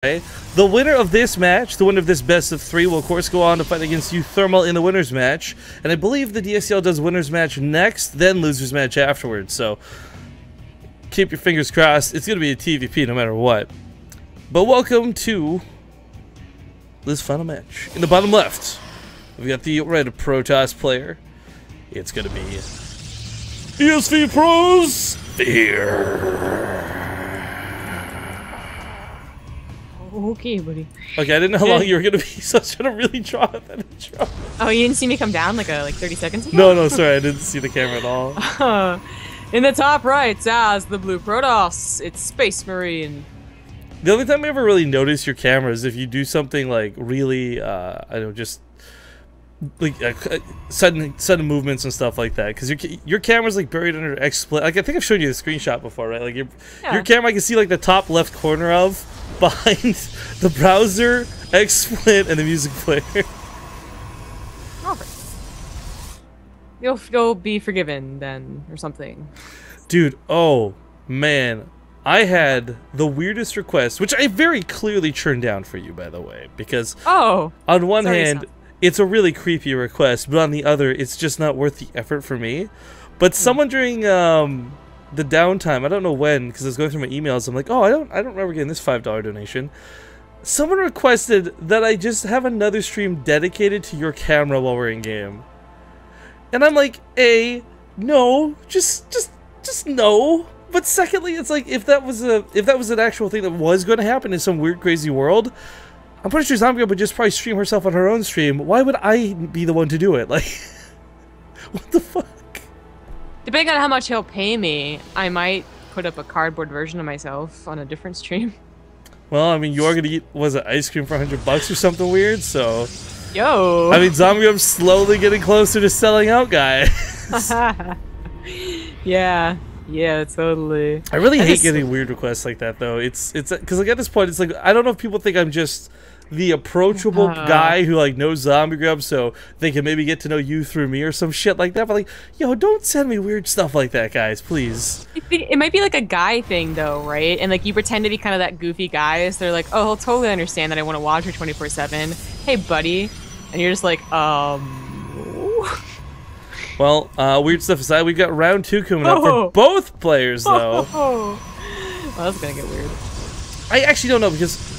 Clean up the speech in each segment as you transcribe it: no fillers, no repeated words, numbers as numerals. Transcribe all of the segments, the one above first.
Okay. The winner of this match, the winner of this best of 3, will of course go on to fight against you Thermal in the winner's match. And I believe the DSCL does winner's match next, then loser's match afterwards. So keep your fingers crossed. It's going to be a TVP no matter what. But welcome to this final match. In the bottom left, we've got the red Protoss player. It's going to be ESV Pros Fear. Okay, buddy. Okay, I didn't know how long you were gonna be, so I was trying to really draw that intro. Oh, you didn't see me come down like 30 seconds ago? No, sorry, I didn't see the camera at all. In the top right, as the blue Protoss, it's Spacemarine. The only time I ever really notice your camera is if you do something like really, I don't know, just like sudden movements and stuff like that. Because your camera's like buried under XSplit. Like I think I've shown you the screenshot before, right? Like your camera, I can see like the top left corner of behind the browser, XSplit, and the music player. You'll be forgiven then, or something. Dude, oh man, I had the weirdest request, which I very clearly turned down for you, by the way, because on one hand, it's a really creepy request, but on the other, it's just not worth the effort for me. But someone during the downtime, I don't know when, because I was going through my emails, I'm like, oh, I don't remember getting this $5 donation. Someone requested that I just have another stream dedicated to your camera while we're in game. And I'm like, no, just no. But secondly, it's like if that was an actual thing that was going to happen in some weird, crazy world, I'm pretty sure Zombie would just probably stream herself on her own stream. Why would I be the one to do it? Like, what the fuck? Depending on how much he'll pay me, I might put up a cardboard version of myself on a different stream. Well, I mean, you are gonna eat, was it ice cream for $100 or something weird? So, yo. I mean, Zombie slowly getting closer to selling out, guys. Yeah, totally. I really hate getting weird requests like that, though. It's because like at this point, it's like I don't know if people think I'm just the approachable guy who like knows Zombie Grub, so they can maybe get to know you through me or some shit like that. But like, yo, don't send me weird stuff like that, guys, please. It might be like a guy thing, though, right? And like you pretend to be kind of that goofy guy, so they're like, oh, he'll totally understand that I want to watch her 24/7. Hey, buddy, and you're just like, Well, weird stuff aside, we've got round 2 coming up for both players, though. Well, that's gonna get weird. I actually don't know, because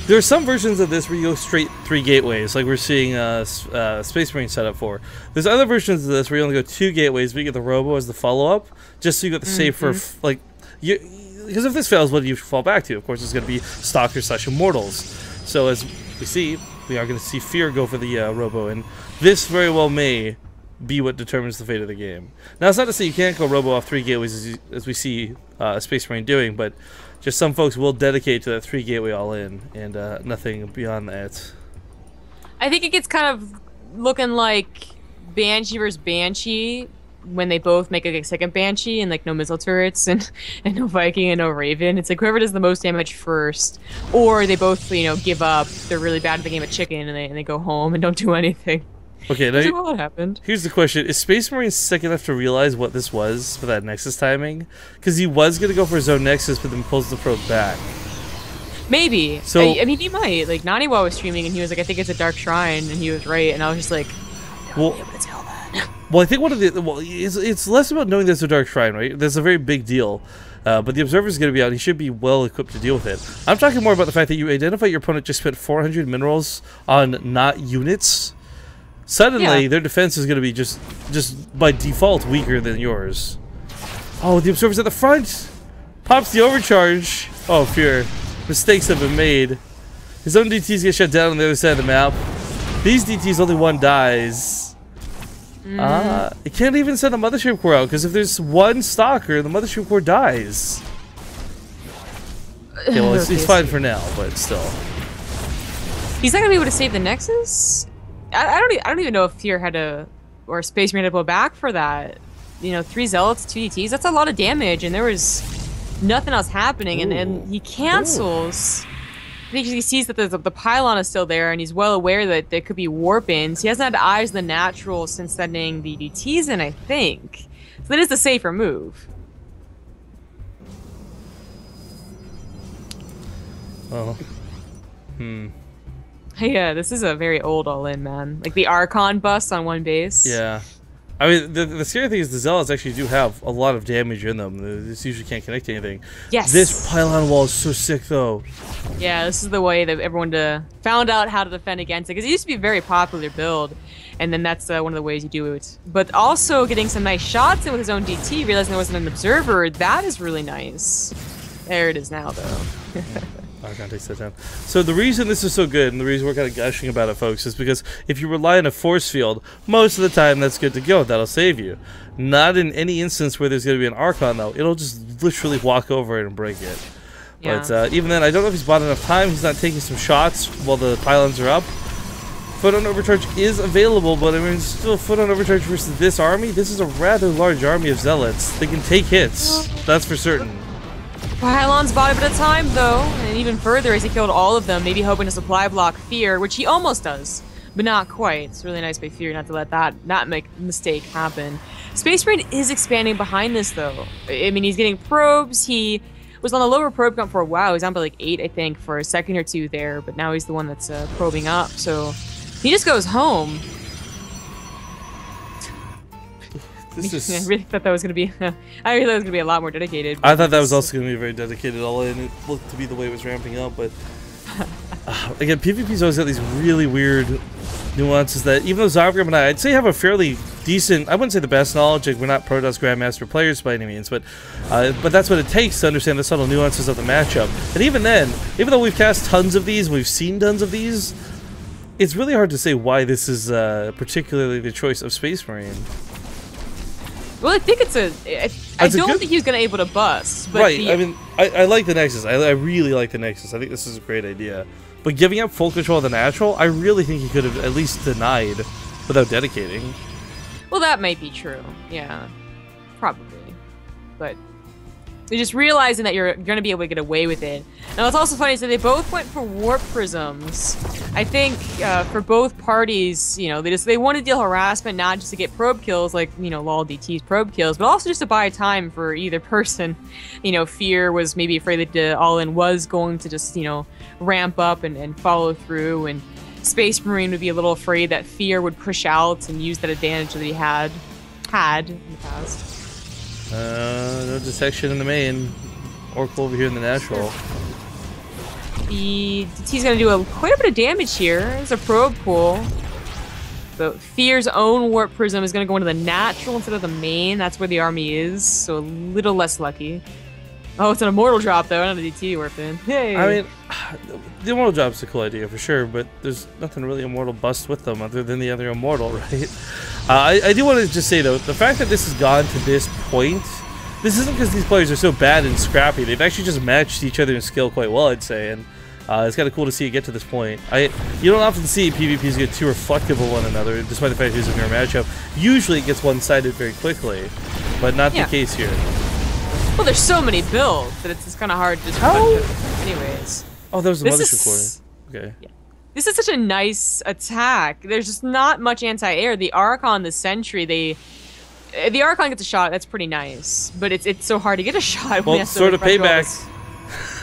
there are some versions of this where you go straight 3 gateways, like we're seeing Space Marine set up for. There's other versions of this where you only go 2 gateways, but you get the Robo as the follow-up, just so you got the save for, like, because if this fails, what do you fall back to? Of course, it's going to be Stalkers/Immortals. So as we see, we are going to see Fear go for the Robo, and this very well may be what determines the fate of the game. Now, it's not to say you can't go Robo off 3 gateways as we see Space Marine doing, but just some folks will dedicate to that 3 gateway all in, and nothing beyond that. I think it gets kind of looking like Banshee versus Banshee when they both make a second Banshee and like no missile turrets and no Viking and no Raven. It's like whoever does the most damage first, or they both give up. They're really bad at the game of chicken and they go home and don't do anything. Okay, now what happened? Here's the question. Is Space Marine sick enough to realize what this was for that Nexus timing? Because he was going to go for his own Nexus, but then pulls the probe back. Maybe. So, I mean, he might. Like, Naniwa was streaming, and he was like, I think it's a Dark Shrine, and he was right, and I was just like, well, be able to tell that. Well, I think one of the... Well, it's less about knowing there's a Dark Shrine, right? That's a very big deal. But the Observer's going to be out. He should be well equipped to deal with it. I'm talking more about the fact that you identify your opponent just spent 400 minerals on not units. Suddenly, their defense is going to be just by default weaker than yours. Oh, the Observer's at the front! Pops the overcharge! Oh, Fear. Mistakes have been made. His own DTs get shut down on the other side of the map. These DTs, only one dies. It can't even send the Mothership Core out, because if there's one Stalker, the Mothership Core dies. Okay, well, he's fine for now, but still. He's not going to be able to save the Nexus? I don't even know if Fear had or Space Marine had to blow back for that. 3 Zealots, 2 DTs, that's a lot of damage, and there was nothing else happening, and he cancels. Because he sees that the pylon is still there, and he's well aware that there could be warp-ins. He hasn't had eyes on the natural since sending the DTs in, I think. So that is the safer move. Oh. Yeah, this is a very old all-in, man. Like the Archon bust on one base. Yeah. I mean, the scary thing is the Zealots actually do have a lot of damage in them. They just usually can't connect to anything. Yes! This pylon wall is so sick, though. Yeah, this is the way that everyone found out how to defend against it. Because it used to be a very popular build. And then that's one of the ways you do it. But also getting some nice shots in with his own DT, realizing there wasn't an observer, that is really nice. There it is now, though. Archon takes that down. So the reason this is so good, and the reason we're kind of gushing about it, folks, is because if you rely on a force field, most of the time that's good to go. That'll save you. Not in any instance where there's going to be an Archon, though. It'll just literally walk over it and break it. Yeah. But even then, I don't know if he's bought enough time. He's not taking some shots while the pylons are up. Foot-on overcharge is available, but I mean, still foot-on overcharge versus this army? This is a rather large army of Zealots. They can take hits. That's for certain. Pylons bought a bit of time, though, and even further as he killed all of them, maybe hoping to supply block Fear, which he almost does, but not quite. It's really nice by Fear not to let that mistake happen. Spacemarine is expanding behind this, though. I mean, he's getting probes. He was on the lower probe count for a while. He's on by like 8, I think, for a second or two there, but now he's the one that's probing up, so he just goes home. I really thought that was gonna be. I really thought it was gonna be a lot more dedicated. I thought that was also gonna be very dedicated all in. It looked to be the way it was ramping up, but again, PvP's always got these really weird nuances that even though Zogram and I'd say have a fairly decent, I wouldn't say the best knowledge. Like we're not Protoss Grandmaster players by any means, but that's what it takes to understand the subtle nuances of the matchup. And even then, even though we've cast tons of these, we've seen tons of these, it's really hard to say why this is particularly the choice of Space Marine. Well, I think it's I don't think he was going to be able to bust. But right, I mean, I like the Nexus. I really like the Nexus. I think this is a great idea. But giving up full control of the Natural, I really think he could have at least denied without dedicating. Well, that might be true. Yeah, probably. But you're just realizing that you're going to be able to get away with it. Now, what's also funny is that they both went for Warp Prisms. I think for both parties, you know, they want to deal harassment, not just to get probe kills, like, you know, LOL DT's probe kills, but also just to buy time for either person. You know, Fear was maybe afraid that the All-In was going to just, you know, ramp up and follow through, and Space Marine would be a little afraid that Fear would push out and use that advantage that he had in the past. No detection in the main. Oracle over here in the Natural. He's going to do quite a bit of damage here. There's a probe pool. But Fear's own Warp Prism is going to go into the Natural instead of the main. That's where the army is, so a little less lucky. Oh, it's an Immortal drop, though, not a DT warp in. Hey! I mean, the Immortal drop's a cool idea, for sure, but there's nothing really Immortal bust with them other than the other Immortal, right? I do want to just say, though, the fact that this has gone to this point, this isn't because these players are so bad and scrappy. They've actually just matched each other in skill quite well, I'd say, and it's kind of cool to see it get to this point. You don't often see PvPs get too reflective of one another, despite the fact that it's a mirror matchup. Usually it gets one-sided very quickly, but not the case here. Well, there's so many builds that it's kind of hard to just anyways. Oh, there was a Mother's recording. Okay. Yeah. This is such a nice attack. There's just not much anti-air. The Archon, the Sentry, the Archon gets a shot. That's pretty nice, but it's so hard to get a shot. Well, sort of payback.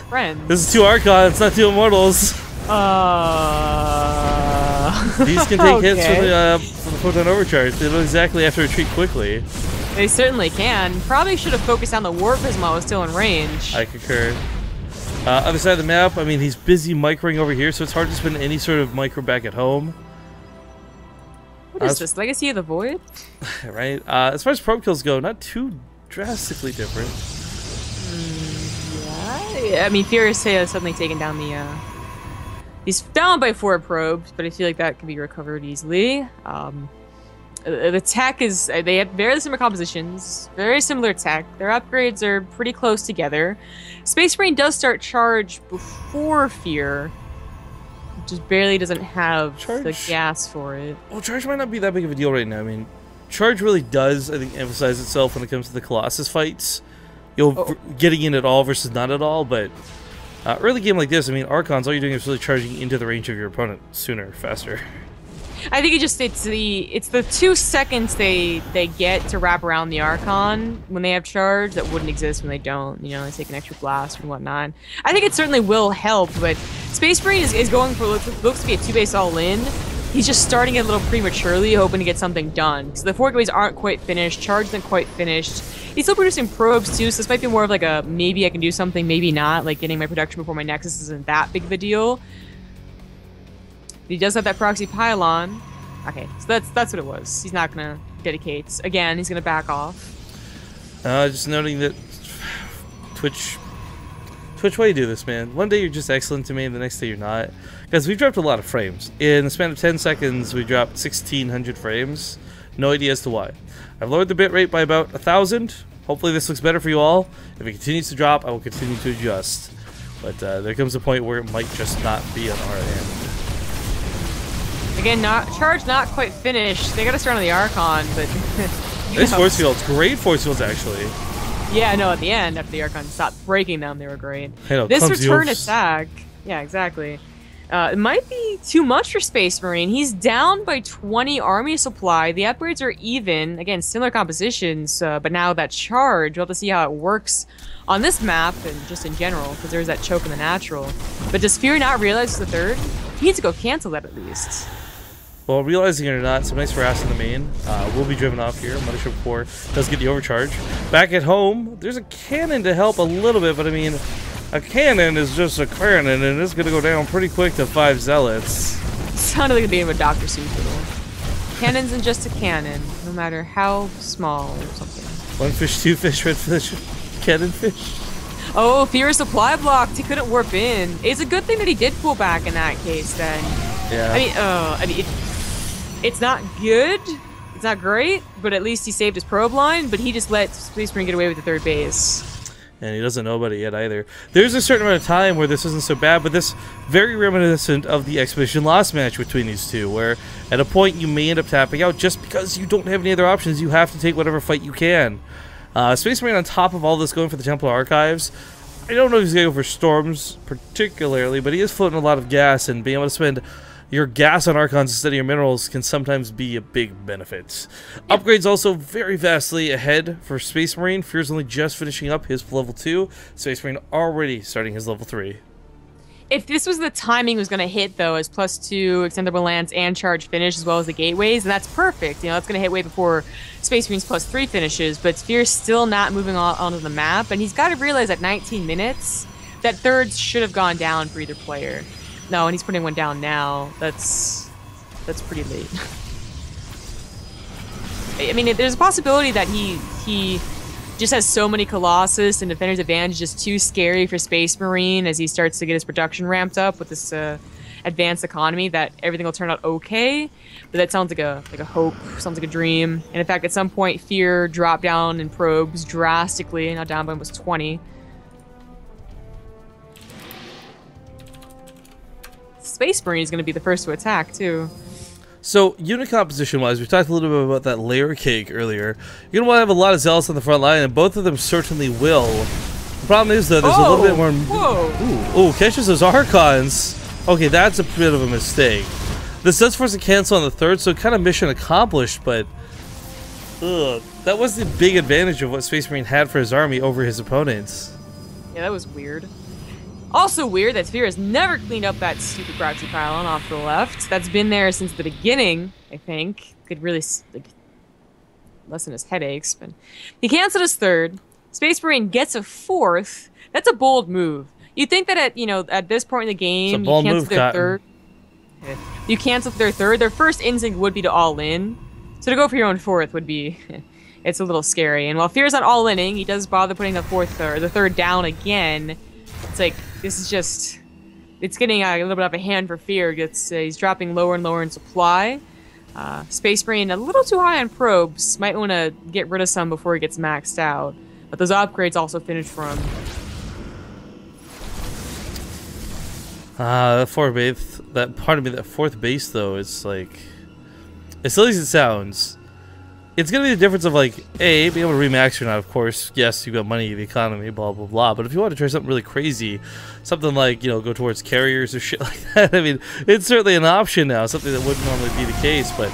Friends. This is 2 Archons, not 2 Immortals. These can take hits from the Photon Overcharge. They don't exactly have to retreat quickly. They certainly can. Probably should have focused on the Warp Prism while it was still in range. I concur. Other side of the map, I mean, he's busy microing over here, so it's hard to spend any sort of micro back at home. What is this, Legacy of the Void? Right. As far as probe kills go, not too drastically different. Yeah, I mean, Furious has suddenly taken down the... He's down by 4 probes, but I feel like that can be recovered easily. The tech is... They have very similar compositions, very similar tech. Their upgrades are pretty close together. Space Marine does start charge before Fear. Just barely doesn't have the gas for it. Well, charge might not be that big of a deal right now. I mean, charge really does, I think, emphasize itself when it comes to the Colossus fights. Getting in at all versus not at all, but early game like this, I mean, Archons, all you're doing is really charging into the range of your opponent sooner, faster. I think it's the 2 seconds they get to wrap around the Archon when they have charge that wouldn't exist when they don't. You know, they take an extra blast and whatnot. I think it certainly will help, but Space Marine is going for looks to be a 2-base all-in. He's just starting it a little prematurely, hoping to get something done. So the 4 gateways aren't quite finished, charge isn't quite finished. He's still producing probes too, so this might be more of like a maybe I can do something, maybe not. Like getting my production before my Nexus isn't that big of a deal. He does have that proxy pylon. Okay, so that's what it was. He's not gonna dedicate. Again, he's gonna back off. Just noting that Twitch, why do you do this, man? One day you're just excellent to me, and the next day you're not. Because we've dropped a lot of frames. In the span of 10 seconds, we dropped 1,600 frames. No idea as to why. I've lowered the bitrate by about 1,000. Hopefully this looks better for you all. If it continues to drop, I will continue to adjust. But there comes a point where it might just not be on our end. Again, charge not quite finished. They gotta start on the Archon, but... Nice force fields. Great force fields, actually. Yeah, no, at the end, after the Archon stopped breaking them, they were great. Hey, no, this return attack... Yeah, exactly. It might be too much for Space Marine. He's down by 20 army supply. The upgrades are even. Again, similar compositions, but now that charge, we'll have to see how it works on this map and just in general, because there's that choke in the natural. But does Fear not realize it's the 3rd? He needs to go cancel that at least. Well, realizing it or not, some nice harass in the main. Will be driven off here. Mothership 4 does get the overcharge. Back at home, there's a cannon to help a little bit, but I mean, a cannon is just a cannon, and it's going to go down pretty quick to 5 zealots. Sounded like the beginning of a Dr. Seuss riddle. Cannon's in just a cannon, no matter how small or something. 1 fish, 2 fish, red fish, cannon fish. Oh, Fear supply blocked. He couldn't warp in. It's a good thing that he did pull back in that case, then. Yeah. I mean, it's not good. It's not great, but at least he saved his probe line. But he just let Space Marine get away with the 3rd base. And he doesn't know about it yet either. There's a certain amount of time where this isn't so bad, but this very reminiscent of the Expedition Lost match between these two, where at a point you may end up tapping out just because you don't have any other options. You have to take whatever fight you can. Space Marine on top of all this going for the Templar Archives. I don't know if he's going to go for Storms particularly, but he is floating a lot of gas, and being able to spend your gas on Archons instead of your minerals can sometimes be a big benefit. Upgrades also very vastly ahead for Space Marine. Fear's only just finishing up his level 2. Space Marine already starting his level 3. If this was the timing was going to hit, though, as +2 extendable lance and charge finish, as well as the gateways, and that's perfect. You know, that's going to hit way before Space Marine's +3 finishes, but Fear's still not moving onto the map, and he's got to realize at 19 minutes that 3rds should have gone down for either player. No, and he's putting one down now. That's pretty late. I mean, there's a possibility that he just has so many Colossus and Defender's Advantage is just too scary for Space Marine as he starts to get his production ramped up with this advanced economy that everything will turn out okay. But that sounds like a hope, sounds like a dream. And in fact, at some point, Fear dropped down in probes drastically. Now down by almost 20. Space Marine is going to be the first to attack, too. So, unit composition-wise, we talked a little bit about that layer cake earlier. You're going to want to have a lot of Zealots on the front line, and both of them certainly will. The problem is, though, there's a little bit more... Whoa! Ooh, catches those Archons. Okay, that's a bit of a mistake. This does force a cancel on the 3rd, so kind of mission accomplished, but... that was the big advantage of what Space Marine had for his army over his opponents. Yeah, that was weird. Also weird that Fear has never cleaned up that stupid proxy pylon off to the left. That's been there since the beginning, I think. Could really lessen his headaches, but he canceled his 3rd. Space Marine gets a 4th. That's a bold move. You'd think that at this point in the game, you cancel their 3rd. You cancel their 3rd. Their first instinct would be to all in. So to go for your own 4th would be, it's a little scary. And while Fear's not all inning, he does bother putting the 3rd down again. It's like, this is just, it's getting a little bit of a hand for Fear. He's dropping lower and lower in supply. Space Marine a little too high on probes. Might want to get rid of some before he gets maxed out. But those upgrades also finish for him. That 4th base, that 4th base though, it's like, as silly as it sounds, it's going to be the difference of, like, A, being able to remax or not, of course. Yes, you've got money, the economy, blah, blah, blah. But if you want to try something really crazy, something like, you know, go towards carriers or shit like that, I mean, it's certainly an option now, something that wouldn't normally be the case. But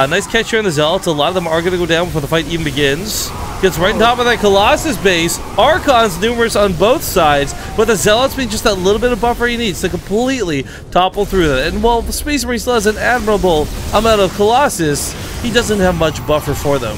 nice catch here on the Zealots. A lot of them are going to go down before the fight even begins. Gets right on top of that Colossus base. Archons numerous on both sides, but the Zealots being just that little bit of buffer he needs to completely topple through that. And while the Space Marine still has an admirable amount of Colossus, he doesn't have much buffer for them.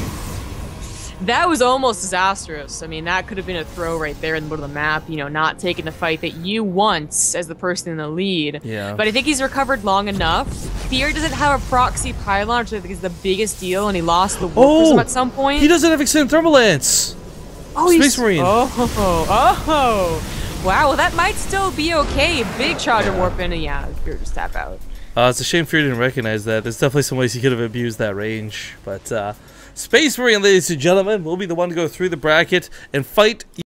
That was almost disastrous. I mean, that could have been a throw right there in the middle of the map, you know, not taking the fight that you want as the person in the lead. Yeah. But I think he's recovered long enough. Fear doesn't have a proxy pylon, which I think is the biggest deal, and he lost the Warp Prism at some point. He doesn't have Extended Thermal Lance. Oh, Space Marine. Oh. Wow, well, that might still be okay. Big Charger Warp in, and yeah, Fear just tap out. It's a shame Fear didn't recognize that. There's definitely some ways he could have abused that range. But Space Marine, ladies and gentlemen, will be the one to go through the bracket and fight